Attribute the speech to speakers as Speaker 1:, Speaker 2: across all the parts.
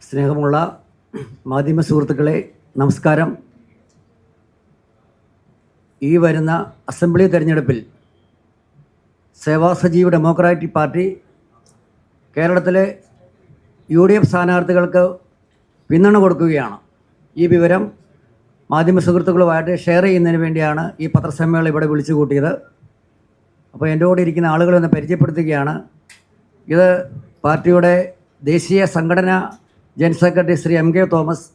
Speaker 1: സ്നേഹമുള്ള മാധ്യമ സുഹൃത്തുക്കളെ, നമസ്കാരം. ഈ വരുന്ന അസംബ്ലി തെരഞ്ഞെടുപ്പിൽ സേവാ സജീവ് ഡെമോക്രാറ്റിക് പാർട്ടി കേരളത്തിലെ UDF സ്ഥാനാർത്ഥികൾക്ക് പിന്തുണ കൊടുക്കുകയാണ്. ഈ വിവരം മാധ്യമ സുഹൃത്തുക്കളുമായിട്ട് ഷെയർ ചെയ്യുന്നതിന് വേണ്ടിയാണ് ഈ പത്രസമ്മേളനം ഇവിടെ വിളിച്ചു കൂട്ടിയത്. അപ്പോൾ എൻ്റെ കൂടെ ഇരിക്കുന്ന ആളുകളെ ഒന്ന് പരിചയപ്പെടുത്തുകയാണ്. ഇത് പാർട്ടിയുടെ ദേശീയ സംഘടന general secretary Shri MK Thomas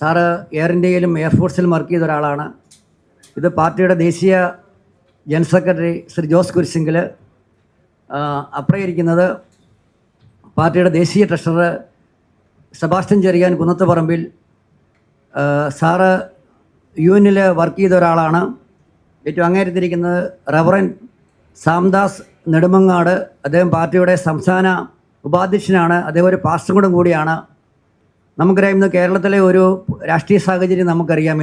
Speaker 1: sir air ഇന്ത്യയിലും എയർഫോഴ്സിലും വർക്ക് ചെയ്ത ഒരാളാണ്. ഇത് പാർട്ടിയുടെ ദേശീയ ജനറൽ സെക്രട്ടറി ശ്രീ ജോസ് കുരിശിങ്കൽ. അപ്പുറം ഇരിക്കുന്നത് പാർട്ടിയുടെ ദേശീയ treasurer Sebastian Cherian Kunnathuparambil. Sir UN work ചെയ്ത ഒരാളാണ്. ഏറ്റവും അങ്ങേരത്തിരിക്കുന്നത് റവറൻ സാംദാസ് നെടുമങ്ങാട്. അദ്ദേഹം പാർട്ടിയുടെ സംസ്ഥാന ഉപാധ്യക്ഷനാണ്. അദ്ദേഹം ഒരു പാസ്റ്ററും കൂടിയാണ്. നമുക്കറിയാം, ഇന്ന് കേരളത്തിലെ ഒരു രാഷ്ട്രീയ സാഹചര്യം നമുക്കറിയാം.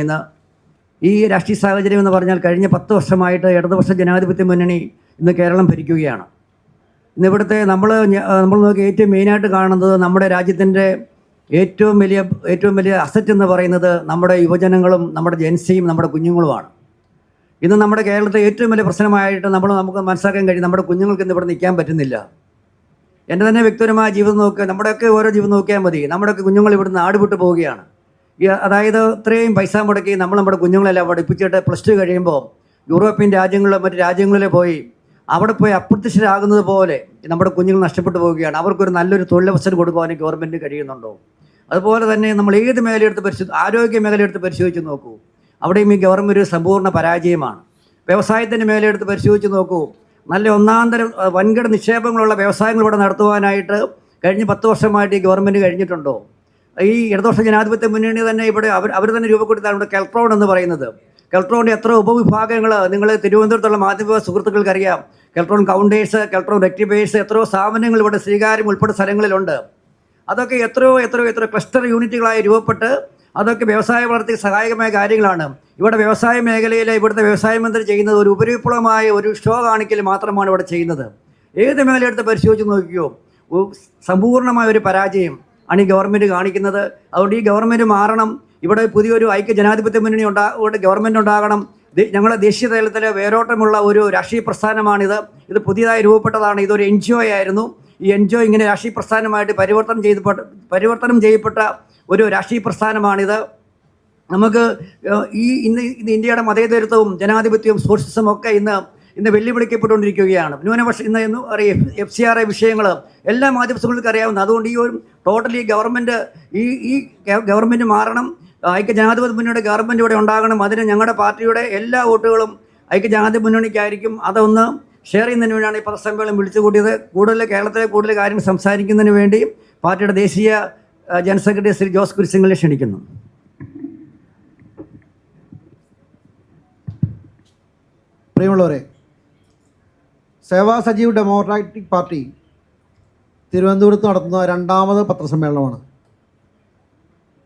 Speaker 1: ഈ രാഷ്ട്രീയ സാഹചര്യം എന്ന് പറഞ്ഞാൽ കഴിഞ്ഞ 10 വർഷമായിട്ട് ഇടതുപക്ഷ ജനാധിപത്യ മുന്നണി ഇന്ന് കേരളം ഭരിക്കുകയാണ്. ഇന്ന് ഇവിടുത്തെ നമ്മൾ നോക്കി ഏറ്റവും മെയിനായിട്ട് കാണുന്നത് നമ്മുടെ രാജ്യത്തിൻ്റെ ഏറ്റവും വലിയ അസറ്റ് എന്ന് പറയുന്നത് നമ്മുടെ യുവജനങ്ങളും നമ്മുടെ ജൻസിയും നമ്മുടെ കുഞ്ഞുങ്ങളുമാണ്. ഇന്ന് നമ്മുടെ കേരളത്തെ ഏറ്റവും വലിയ പ്രശ്നമായിട്ട് നമുക്ക് മനസ്സിലാക്കാൻ കഴിയും, നമ്മുടെ കുഞ്ഞുങ്ങൾക്ക് ഇന്ന് ഇവിടെ നിൽക്കാൻ പറ്റുന്നില്ല. എൻ്റെ തന്നെ വ്യക്തിപരമായ ജീവിതം നോക്കുക, നമ്മുടെയൊക്കെ ഓരോ ജീവിതം നോക്കിയാൽ മതി. നമ്മുടെയൊക്കെ കുഞ്ഞുങ്ങൾ ഇവിടുന്ന് നാട് വിട്ടു പോവുകയാണ്. അതായത് ഇത്രയും പൈസ മുടക്കി നമ്മുടെ കുഞ്ഞുങ്ങളെല്ലാം പഠിപ്പിച്ചിട്ട് +2 കഴിയുമ്പോൾ യൂറോപ്യൻ രാജ്യങ്ങളിലോ മറ്റ് രാജ്യങ്ങളിലോ പോയി അവിടെ പോയി അപ്രത്യക്ഷരാകുന്നത് പോലെ നമ്മുടെ കുഞ്ഞുങ്ങൾ നഷ്ടപ്പെട്ടു പോവുകയാണ്. അവർക്കൊരു നല്ലൊരു തൊഴിലവസരം കൊടുക്കുവാനും ഗവൺമെൻറ് കഴിയുന്നുണ്ടോ? അതുപോലെ തന്നെ നമ്മൾ ഏത് മേഖലയെടുത്ത് ആരോഗ്യ മേഖലയെടുത്ത് പരിശോധിച്ച് നോക്കൂ, അവിടെയും ഈ ഗവൺമെൻറ് ഒരു സമ്പൂർണ്ണ പരാജയമാണ്. വ്യവസായത്തിൻ്റെ മേഖലയെടുത്ത് പരിശോധിച്ച് നോക്കൂ, നല്ല ഒന്നാന്തരം വൻകിട നിക്ഷേപങ്ങളുള്ള വ്യവസായങ്ങൾ ഇവിടെ നടത്തുവാനായിട്ട് കഴിഞ്ഞ 10 വർഷമായിട്ട് ഈ ഗവൺമെൻറ് കഴിഞ്ഞിട്ടുണ്ടോ? ഈ ഇടതുപക്ഷ ജനാധിപത്യ മുന്നണി തന്നെ ഇവിടെ അവർ തന്നെ രൂപപ്പെടുത്താണ് ഇവിടെ കെൽട്രോൺ എന്ന് പറയുന്നത്. കെൽട്രോണിൻ്റെ എത്ര ഉപവിഭാഗങ്ങൾ നിങ്ങൾ തിരുവനന്തപുരത്തുള്ള മാധ്യമ സുഹൃത്തുക്കൾക്കറിയാം. കെൽട്രോൺ കൗണ്ടേഴ്സ്, കെൽട്രോൺ റെക്ടിഫയേഴ്സ്, എത്രയോ സ്ഥാപനങ്ങൾ ഇവിടെ ശ്രീകാര്യം ഉൾപ്പെടെ സ്ഥലങ്ങളിലുണ്ട്. അതൊക്കെ എത്രയോ ക്ലസ്റ്റർ യൂണിറ്റുകളായി രൂപപ്പെട്ട് അതൊക്കെ വ്യവസായ വളർച്ചയ്ക്ക് സഹായകമായ കാര്യങ്ങളാണ്. ഇവിടെ വ്യവസായ മേഖലയിൽ ഇവിടുത്തെ വ്യവസായ മന്ത്രി ചെയ്യുന്നത് ഒരു ഉപരിപ്ലവമായ ഒരു ഷോ കാണിക്കൽ മാത്രമാണ് ഇവിടെ ചെയ്യുന്നത്. ഏത് മേഖലയെടുത്ത് പരിശോധിച്ച് നോക്കിയോ സമ്പൂർണ്ണമായ ഒരു പരാജയം ആണ് ഈ ഗവൺമെൻറ് കാണിക്കുന്നത്. അതുകൊണ്ട് ഈ ഗവൺമെൻറ് മാറണം. ഇവിടെ പുതിയൊരു ഐക്യ ജനാധിപത്യ മുന്നണി ഗവൺമെൻറ് ഉണ്ടാകണം. ഞങ്ങളുടെ ദേശീയ തലത്തിൽ വേരോട്ടമുള്ള ഒരു രാഷ്ട്രീയ പ്രസ്ഥാനമാണിത്. ഇത് പുതിയതായി രൂപപ്പെട്ടതാണ്. ഇതൊരു NGO ആയിരുന്നു. ഈ NGO ഇങ്ങനെ രാഷ്ട്രീയ പ്രസ്ഥാനമായിട്ട് പരിവർത്തനം ചെയ്യപ്പെട്ട ഒരു രാഷ്ട്രീയ പ്രസ്ഥാനമാണിത്. നമുക്ക് ഇന്ന് ഇന്ത്യയുടെ മതേതരത്വവും ജനാധിപത്യവും സോഷ്യലിസവും ഒക്കെ ഇന്ന് വെല്ലുവിളിക്കപ്പെട്ടുകൊണ്ടിരിക്കുകയാണ്. ന്യൂനപക്ഷ ഇന്ന് അറിയാം FCRA വിഷയങ്ങൾ എല്ലാ മാധ്യമങ്ങൾക്ക് അറിയാവുന്ന. അതുകൊണ്ട് ഈ ഒരു ടോട്ടലി ഈ ഗവൺമെൻറ് മാറണം. ഐക്യ ജനാധിപത്യ മുന്നണിയുടെ ഗവൺമെൻറ് ഇവിടെ ഉണ്ടാകണം. അതിന് ഞങ്ങളുടെ പാർട്ടിയുടെ എല്ലാ വോട്ടുകളും ഐക്യ ജനാധിപത്യ മുന്നണിക്കായിരിക്കും. അതൊന്ന് ഷെയർ ചെയ്യുന്നതിന് വേണ്ടിയാണ് ഈ പത്രസമ്മേളനം വിളിച്ചു കൂട്ടിയത്. കേരളത്തിലെ കൂടുതൽ കാര്യങ്ങൾ സംസാരിക്കുന്നതിന് വേണ്ടി പാർട്ടിയുടെ ദേശീയ ജനറൽ സെക്രട്ടറി ശ്രീ ജോസ് കുരിശിങ്കലിനെ ക്ഷണിക്കുന്നു.
Speaker 2: പ്രിയമുള്ളവരെ, സേവാ സജീവ് ഡെമോക്രാറ്റിക് പാർട്ടി തിരുവനന്തപുരത്ത് നടത്തുന്ന 2ാമത് പത്രസമ്മേളനമാണ്.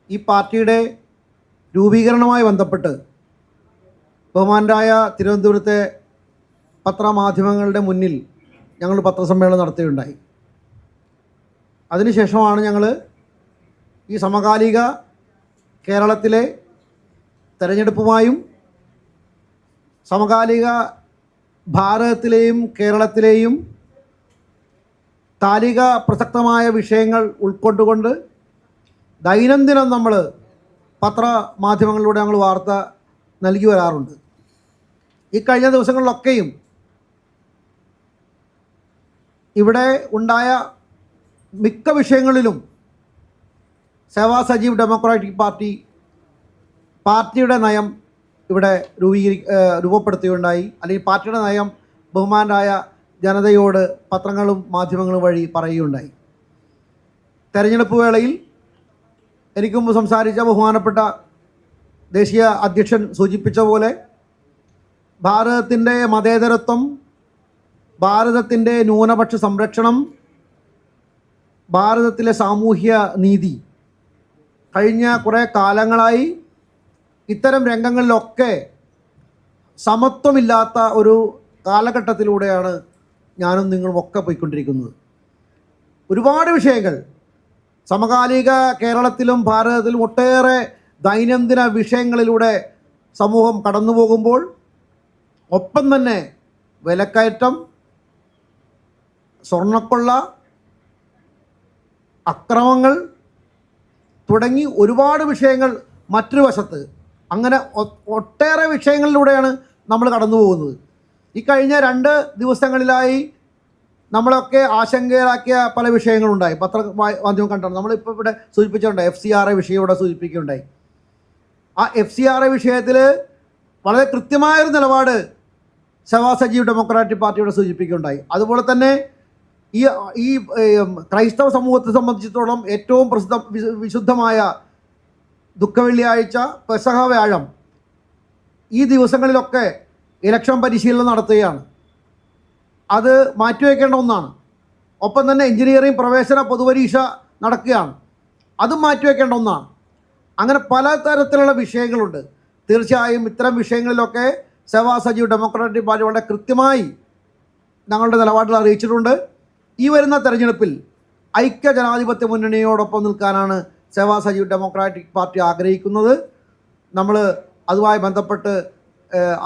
Speaker 2: ഈ പാർട്ടിയുടെ രൂപീകരണവുമായി ബന്ധപ്പെട്ട് ബഹുമാനരായ തിരുവനന്തപുരത്തെ പത്രമാധ്യമങ്ങളുടെ മുന്നിൽ ഞങ്ങൾ പത്രസമ്മേളനം നടത്തുകയുണ്ടായി. അതിനുശേഷമാണ് ഞങ്ങൾ ഈ സമകാലിക കേരളത്തിലെ തെരഞ്ഞെടുപ്പുമായും സമകാലിക ഭാരതത്തിലെയും കേരളത്തിലെയും താലിക പ്രസക്തമായ വിഷയങ്ങൾ ഉൾക്കൊണ്ടുകൊണ്ട് ദൈനംദിനം നമ്മൾ പത്രമാധ്യമങ്ങളിലൂടെ ഞങ്ങൾ വാർത്ത നൽകി വരാറുണ്ട്. ഈ കഴിഞ്ഞ ദിവസങ്ങളിലൊക്കെയും ഇവിടെ ഉണ്ടായ മിക്ക വിഷയങ്ങളിലും സേവാ സജീവ് ഡെമോക്രാറ്റിക് പാർട്ടിയുടെ നയം ഇവിടെ രൂപപ്പെടുത്തുകയുണ്ടായി. അല്ലെങ്കിൽ പാർട്ടിയുടെ നയം ബഹുമാനരായ ജനതയോട് പത്രങ്ങളും മാധ്യമങ്ങളും വഴി പറയുകയുണ്ടായി. തെരഞ്ഞെടുപ്പ് വേളയിൽ എനിക്ക് മുമ്പ് സംസാരിച്ച ബഹുമാനപ്പെട്ട ദേശീയ അധ്യക്ഷൻ സൂചിപ്പിച്ച പോലെ ഭാരതത്തിൻ്റെ മതേതരത്വം, ഭാരതത്തിൻ്റെ ന്യൂനപക്ഷ സംരക്ഷണം, ഭാരതത്തിലെ സാമൂഹ്യ നീതി കഴിഞ്ഞ കുറേ കാലങ്ങളായി ഇത്തരം രംഗങ്ങളിലൊക്കെ സമത്വമില്ലാത്ത ഒരു കാലഘട്ടത്തിലൂടെയാണ് ഞാനും നിങ്ങളും ഒക്കെ പോയിക്കൊണ്ടിരിക്കുന്നത്. ഒരുപാട് വിഷയങ്ങൾ സമകാലിക കേരളത്തിലും ഭാരതത്തിലും ഒട്ടേറെ ദൈനംദിന വിഷയങ്ങളിലൂടെ സമൂഹം കടന്നു പോകുമ്പോൾ ഒപ്പം തന്നെ വിലക്കയറ്റം, സ്വർണ്ണക്കൊള്ള, അക്രമങ്ങൾ തുടങ്ങി ഒരുപാട് വിഷയങ്ങൾ മറ്റൊരു വശത്ത്, അങ്ങനെ ഒട്ടേറെ വിഷയങ്ങളിലൂടെയാണ് നമ്മൾ കടന്നു പോകുന്നത്. ഈ കഴിഞ്ഞ 2 ദിവസങ്ങളിലായി നമ്മളൊക്കെ ആശങ്കയിലാക്കിയ പല വിഷയങ്ങളുണ്ടായി. മാധ്യമം കണ്ടാണ് നമ്മളിപ്പോൾ ഇവിടെ സൂചിപ്പിച്ചിട്ടുണ്ടായി. FCRA വിഷയം ഇവിടെ സൂചിപ്പിക്കുകയുണ്ടായി. ആ FCRA വിഷയത്തിൽ വളരെ കൃത്യമായൊരു നിലപാട് ഷഹബാസ് സജീവ് ഡെമോക്രാറ്റിക് പാർട്ടിയുടെ സൂചിപ്പിക്കുകയുണ്ടായി. അതുപോലെ തന്നെ ഈ ക്രൈസ്തവ സമൂഹത്തെ സംബന്ധിച്ചിടത്തോളം ഏറ്റവും വിശുദ്ധമായ ദുഃഖവെള്ളിയാഴ്ച, പെസഹ വ്യാഴം, ഈ ദിവസങ്ങളിലൊക്കെ ഇലക്ഷൻ പരിശീലനം നടത്തുകയാണ്. അത് മാറ്റിവെക്കേണ്ട ഒന്നാണ്. ഒപ്പം തന്നെ എഞ്ചിനീയറിംഗ് പ്രവേശന പൊതുപരീക്ഷ നടക്കുകയാണ്, അതും മാറ്റിവെക്കേണ്ട ഒന്നാണ്. അങ്ങനെ പലതരത്തിലുള്ള വിഷയങ്ങളുണ്ട്. തീർച്ചയായും ഇത്തരം വിഷയങ്ങളിലൊക്കെ ഷഹബാസ് സജീവ് ഡെമോക്രാറ്റിക് പാർട്ടി വളരെ കൃത്യമായി ഞങ്ങളുടെ നിലപാടുകൾ അറിയിച്ചിട്ടുണ്ട്. ഈ വരുന്ന തെരഞ്ഞെടുപ്പിൽ ഐക്യ ജനാധിപത്യ മുന്നണിയോടൊപ്പം നിൽക്കാനാണ് ഷഹബാസ് സജീവ് ഡെമോക്രാറ്റിക് പാർട്ടി ആഗ്രഹിക്കുന്നത്. നമ്മൾ അതുമായി ബന്ധപ്പെട്ട്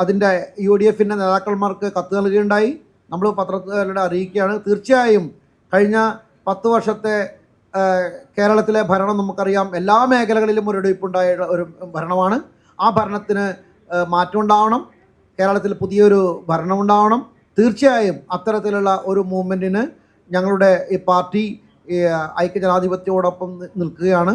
Speaker 2: അതിൻ്റെ UDFൻ്റെ നേതാക്കന്മാർക്ക് കത്ത് നൽകുകയുണ്ടായി. നമ്മൾ പത്രത്തിലൂടെ അറിയിക്കുകയാണ്. തീർച്ചയായും കഴിഞ്ഞ 10 വർഷത്തെ കേരളത്തിലെ ഭരണം നമുക്കറിയാം, എല്ലാ മേഖലകളിലും മുരടിപ്പുണ്ടായ ഒരു ഭരണമാണ്. ആ ഭരണത്തിന് മാറ്റമുണ്ടാവണം, കേരളത്തിൽ പുതിയൊരു ഭരണമുണ്ടാവണം. തീർച്ചയായും അത്തരത്തിലുള്ള ഒരു മൂവ്മെൻറ്റിന് ഞങ്ങളുടെ ഈ പാർട്ടി ഐക്യജനാധിപത്യത്തോടൊപ്പം നിൽക്കുകയാണ്.